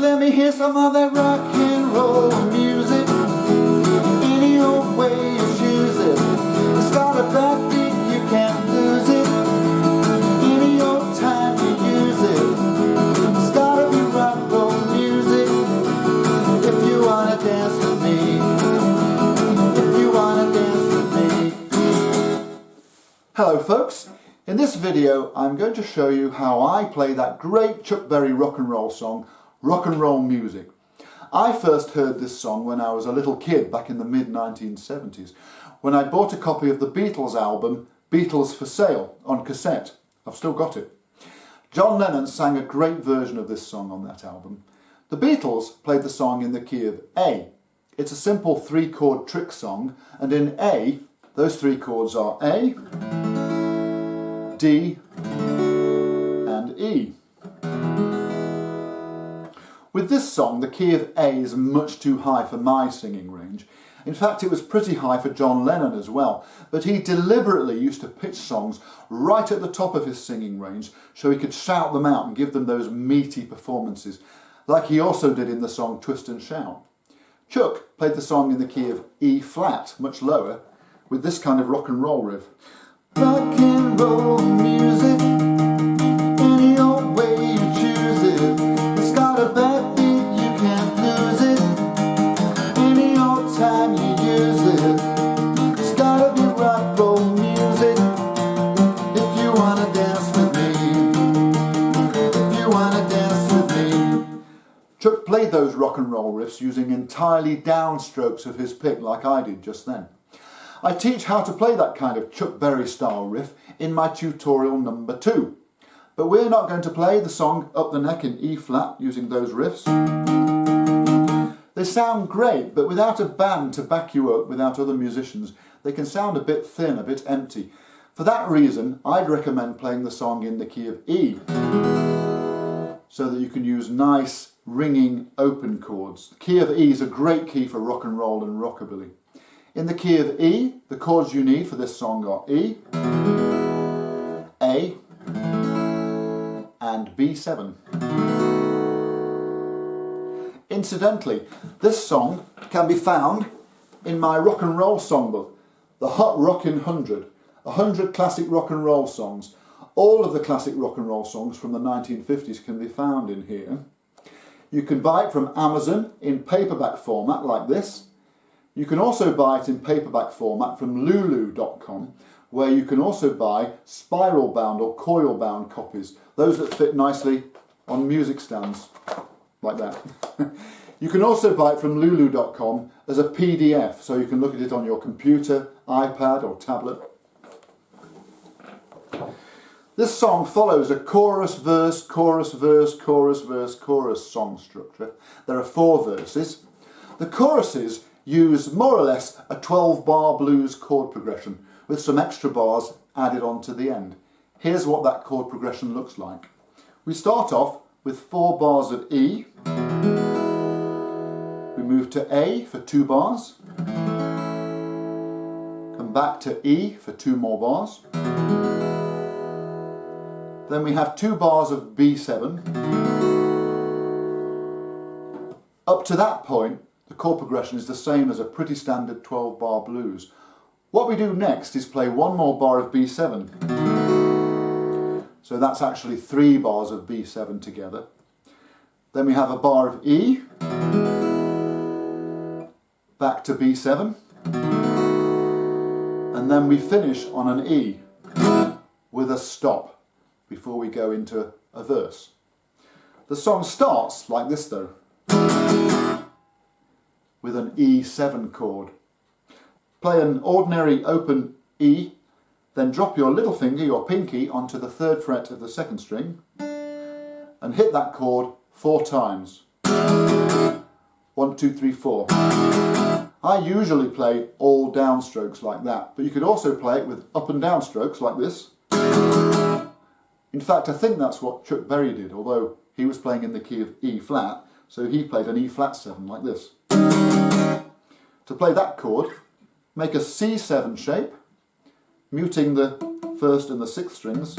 let me hear some of that rock and roll music. Any old way you choose it. It's got a backbeat, you can't lose it. Any old time you use it. It's gotta be rock and roll music. If you wanna dance with me. If you wanna dance with me. Hello folks. In this video I'm going to show you how I play that great Chuck Berry rock and roll song, Rock and Roll Music. I first heard this song when I was a little kid back in the mid-1970s, when I bought a copy of the Beatles album, Beatles for Sale, on cassette. I've still got it. John Lennon sang a great version of this song on that album. The Beatles played the song in the key of A. It's a simple 3-chord trick song, and in A, those 3 chords are A, D and E. With this song, the key of A is much too high for my singing range. In fact, it was pretty high for John Lennon as well, but he deliberately used to pitch songs right at the top of his singing range so he could shout them out and give them those meaty performances, like he also did in the song Twist and Shout. Chuck played the song in the key of E flat, much lower, with this kind of rock and roll riff. Rock and roll music, any old way you choose it. It's got a backbeat, you can't lose it. Any old time you use it. It's gotta be rock and roll music. If you wanna dance with me. If you wanna dance with me. Chuck played those rock and roll riffs using entirely downstrokes of his pick like I did just then. I teach how to play that kind of Chuck Berry style riff in my tutorial number 2. But we're not going to play the song Up the Neck in E flat using those riffs. They sound great, but without a band to back you up, without other musicians, they can sound a bit thin, a bit empty. For that reason, I'd recommend playing the song in the key of E, so that you can use nice, ringing, open chords. The key of E is a great key for rock and roll and rockabilly. In the key of E, the chords you need for this song are E, A, and B7. Incidentally, this song can be found in my rock and roll songbook, The Hot Rockin' 100, 100 classic rock and roll songs. All of the classic rock and roll songs from the 1950s can be found in here. You can buy it from Amazon in paperback format like this. You can also buy it in paperback format from lulu.com, where you can also buy spiral bound or coil bound copies, those that fit nicely on music stands, like that. You can also buy it from lulu.com as a PDF, so you can look at it on your computer, iPad or tablet. This song follows a chorus, verse, chorus, verse, chorus, verse, chorus song structure. There are 4 verses. The choruses use more or less a 12-bar blues chord progression with some extra bars added on to the end. Here's what that chord progression looks like. We start off with 4 bars of E. We move to A for 2 bars. Come back to E for 2 more bars. Then we have 2 bars of B7. Up to that point, the chord progression is the same as a pretty standard 12-bar blues. What we do next is play 1 more bar of B7. So that's actually 3 bars of B7 together. Then we have a bar of E, back to B7, and then we finish on an E with a stop before we go into a verse. The song starts like this though, with an E7 chord. Play an ordinary open E, then drop your little finger, your pinky, onto the 3rd fret of the 2nd string and hit that chord 4 times. 1, 2, 3, 4. I usually play all downstrokes like that, but you could also play it with up and down strokes like this. In fact, I think that's what Chuck Berry did, although he was playing in the key of E flat, so he played an E flat 7 like this. To play that chord, make a C7 shape, muting the 1st and the 6th strings,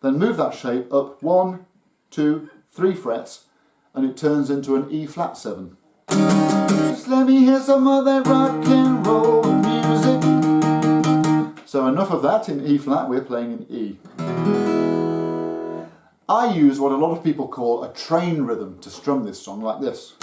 then move that shape up 1, 2, 3 frets and it turns into an E flat 7. Just let me hear some of that rock and roll music. So enough of that in E flat, we're playing in E. I use what a lot of people call a train rhythm to strum this song, like this.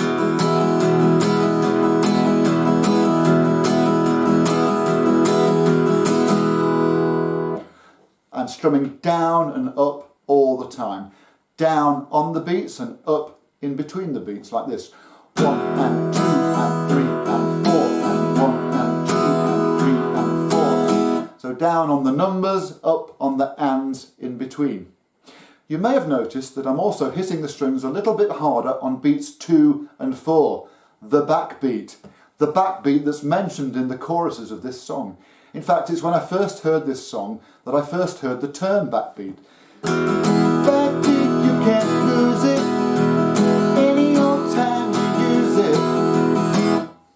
I'm strumming down and up all the time. Down on the beats and up in between the beats, like this. 1 and 2 and 3 and 4 and 1 and 2 and 3 and 4. So down on the numbers, up on the ands in between. You may have noticed that I'm also hitting the strings a little bit harder on beats 2 and 4, the backbeat. The backbeat that's mentioned in the choruses of this song. In fact, it's when I first heard this song that I first heard the term backbeat. Backbeat, you can't lose it, any old time you use it.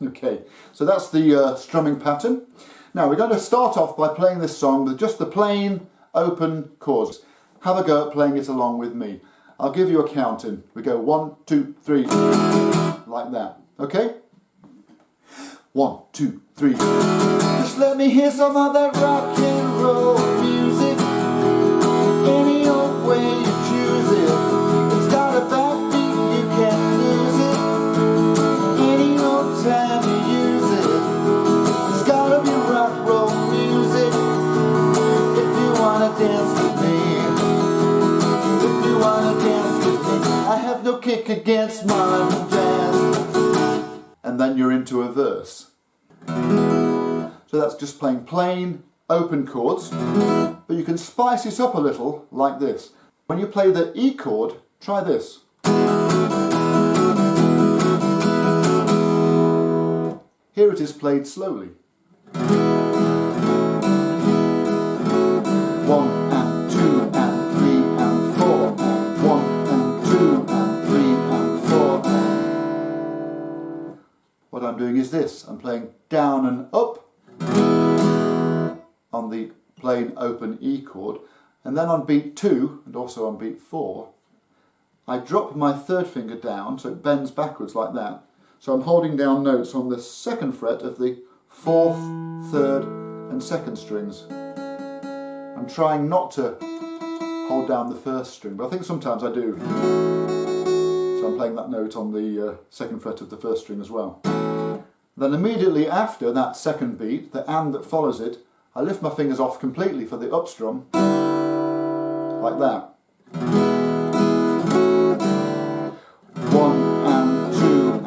Okay, so that's the strumming pattern. Now we're going to start off by playing this song with just the plain, open chords. Have a go at playing it along with me. I'll give you a count in. We go 1, 2, 3, like that. Okay? 1, 2, 3. Just let me hear some of that rock and roll music. Any old way you choose it. It's got a backbeat, you can't lose it. Any old time you use it. It's gotta be rock roll music. If you wanna dance with me. I have no kick against modern jazz. And then you're into a verse. So that's just playing plain, open chords. But you can spice it up a little like this. When you play the E chord, try this. Here it is played slowly. 1 and 2 and 3 and 4. 1 and 2 and 3 and 4. What I'm doing is this. I'm playing down and up on the plain open E chord, and then on beat 2 and also on beat 4 I drop my third finger down so it bends backwards like that. So I'm holding down notes on the 2nd fret of the 4th, 3rd and 2nd strings. I'm trying not to hold down the 1st string, but I think sometimes I do. So I'm playing that note on the 2nd fret of the 1st string as well. Then immediately after that 2nd beat, the and that follows it, I lift my fingers off completely for the up strum, like that. 1 and 2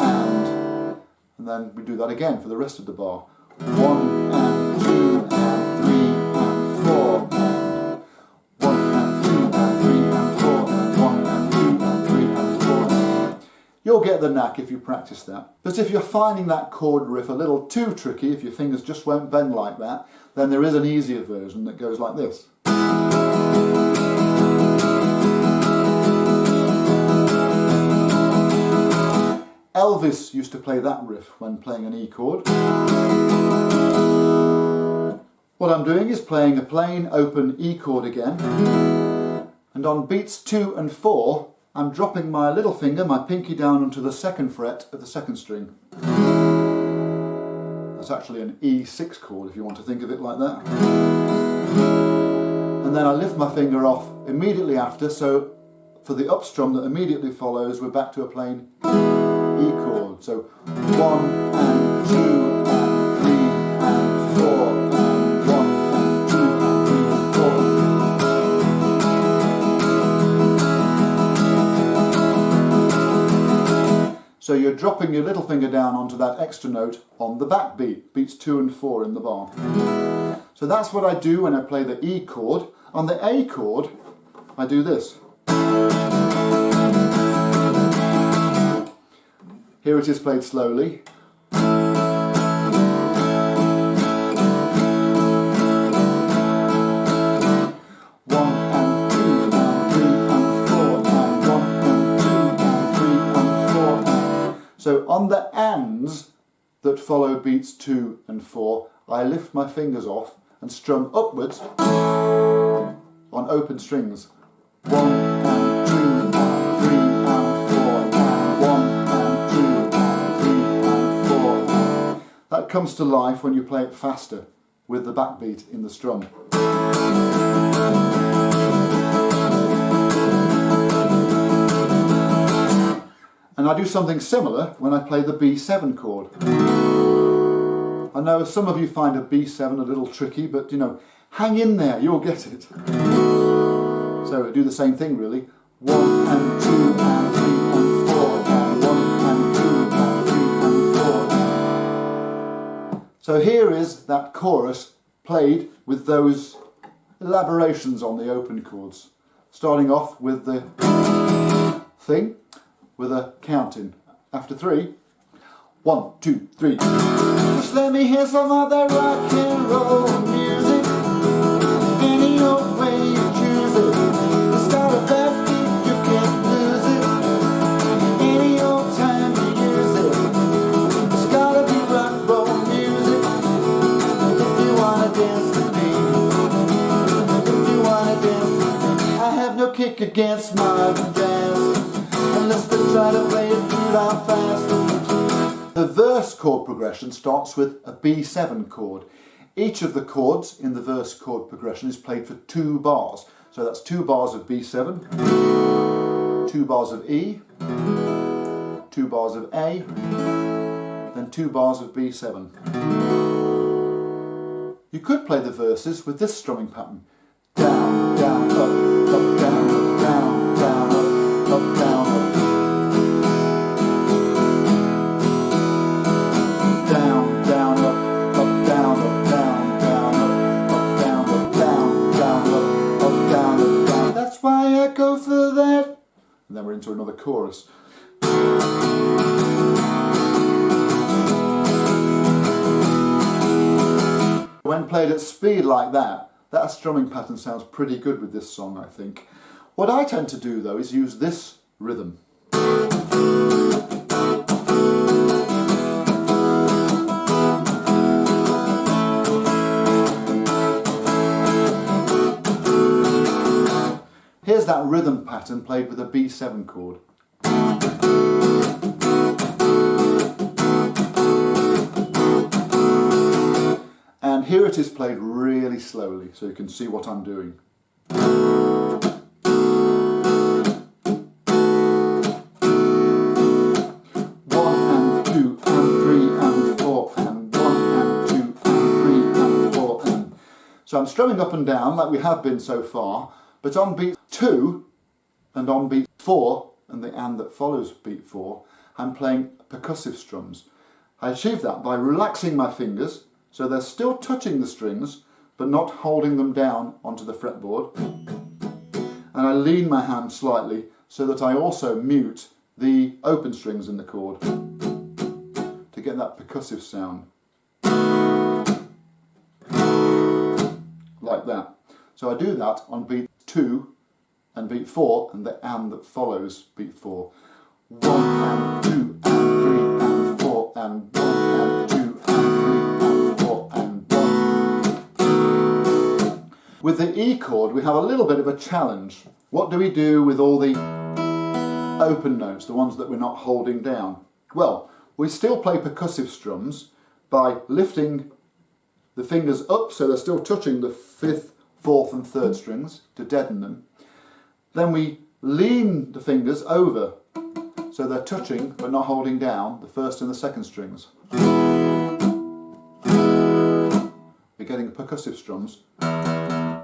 and then we do that again for the rest of the bar. 1 and 2 and 3 and 4 and 1 and 2 and 3 and 4 and 1 and 2 and 3 and 4. You'll get the knack if you practice that. But if you're finding that chord riff a little too tricky, if your fingers just won't bend like that, then there is an easier version that goes like this. Elvis used to play that riff when playing an E chord. What I'm doing is playing a plain open E chord again, and on beats 2 and 4 I'm dropping my little finger, my pinky, down onto the 2nd fret of the 2nd string. That's actually an E6 chord if you want to think of it like that. And then I lift my finger off immediately after, so for the up strum that immediately follows we're back to a plain E chord. So 1 and 2 and 3 and 4 and 1 and 2 and 3 and 4. So you're dropping your little finger down onto that extra note on the backbeat, beats 2 and 4 in the bar. So that's what I do when I play the E chord. On the A chord, I do this. Here it is played slowly. 1 and 2 and 3 and 4 and 1 and 2 and 3 and 4. So on the ands that follow beats 2 and 4, I lift my fingers off and strum upwards on open strings. 1 and 2 and 3 and 4 and that comes to life when you play it faster with the backbeat in the strum. And I do something similar when I play the B7 chord. I know some of you find a B7 a little tricky, but you know, hang in there, you'll get it. So do the same thing really. 1 and 2 and 3 and 4 and 1 and 2 and 3 and 4. So here is that chorus played with those elaborations on the open chords. Starting off with the thing, with a counting. After 3, 1, 2, 3. Just let me hear some of that rock and roll music. Any old way you choose it. It's got a bad beat, you can't lose it. Any old time you use it. It's gotta be rock and roll music. If you wanna dance with me. If you wanna dance with me. I have no kick against modern jazz. Unless they try to play it through that fast. The verse chord progression starts with a B7 chord. Each of the chords in the verse chord progression is played for 2 bars. So that's 2 bars of B7, 2 bars of E, 2 bars of A, then 2 bars of B7. You could play the verses with this strumming pattern. Down, down, up, up, down, up, down, down, up, up, down, up. Go for that, and then we're into another chorus. When played at speed like that strumming pattern sounds pretty good with this song, I think. What I tend to do though is use this rhythm. Here's that rhythm pattern played with a B7 chord. And here it is played really slowly, so you can see what I'm doing. 1 and 2 and 3 and 4 and 1 and 2 and 3 and 4 and... So I'm strumming up and down like we have been so far, but on beat 2 and on beat 4 and the and that follows beat 4, I'm playing percussive strums. I achieve that by relaxing my fingers so they're still touching the strings but not holding them down onto the fretboard. And I lean my hand slightly so that I also mute the open strings in the chord to get that percussive sound. Like that. So I do that on beat 2 and beat 4 and the and that follows beat 4. 1 and 2 and 3 and 4 and 1 and 2 and 3 and 4 and 1. With the E chord we have a little bit of a challenge. What do we do with all the open notes, the ones that we're not holding down? Well, we still play percussive strums by lifting the fingers up so they're still touching the 5th, 4th and 3rd strings to deaden them. Then we lean the fingers over so they're touching but not holding down the 1st and the 2nd strings. We're getting percussive strums.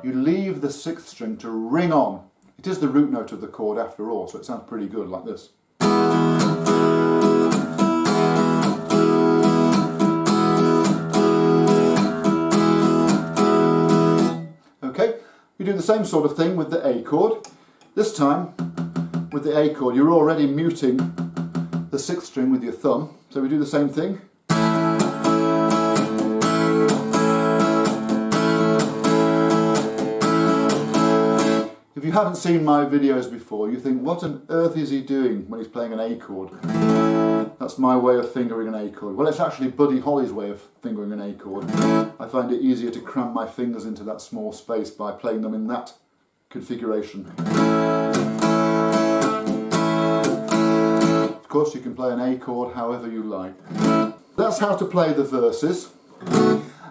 You leave the 6th string to ring on. It is the root note of the chord after all, so it sounds pretty good like this. Okay, you do the same sort of thing with the A chord. This time, with the A chord, you're already muting the 6th string with your thumb, so we do the same thing. If you haven't seen my videos before, you think, what on earth is he doing when he's playing an A chord? That's my way of fingering an A chord. Well, it's actually Buddy Holly's way of fingering an A chord. I find it easier to cram my fingers into that small space by playing them in that configuration. Of course, you can play an A chord however you like. That's how to play the verses.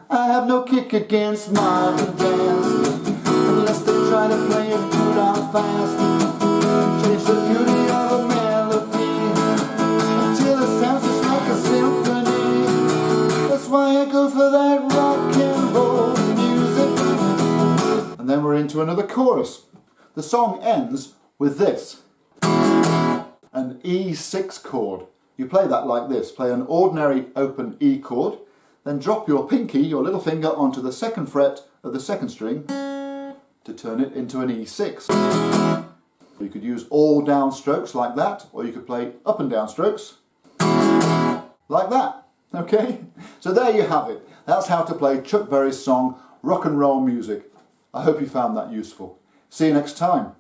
I have no kick against modern dance, unless they try to play it good and fast. Change the beauty of a melody until it sounds just like a symphony. That's why I go for that rock and roll music. And then we're into another chorus. The song ends with this, an E6 chord. You play that like this. Play an ordinary open E chord, then drop your pinky, your little finger, onto the second fret of the second string to turn it into an E6. You could use all down strokes like that, or you could play up and down strokes like that. Okay? So there you have it. That's how to play Chuck Berry's song, Rock and Roll Music. I hope you found that useful. See you next time.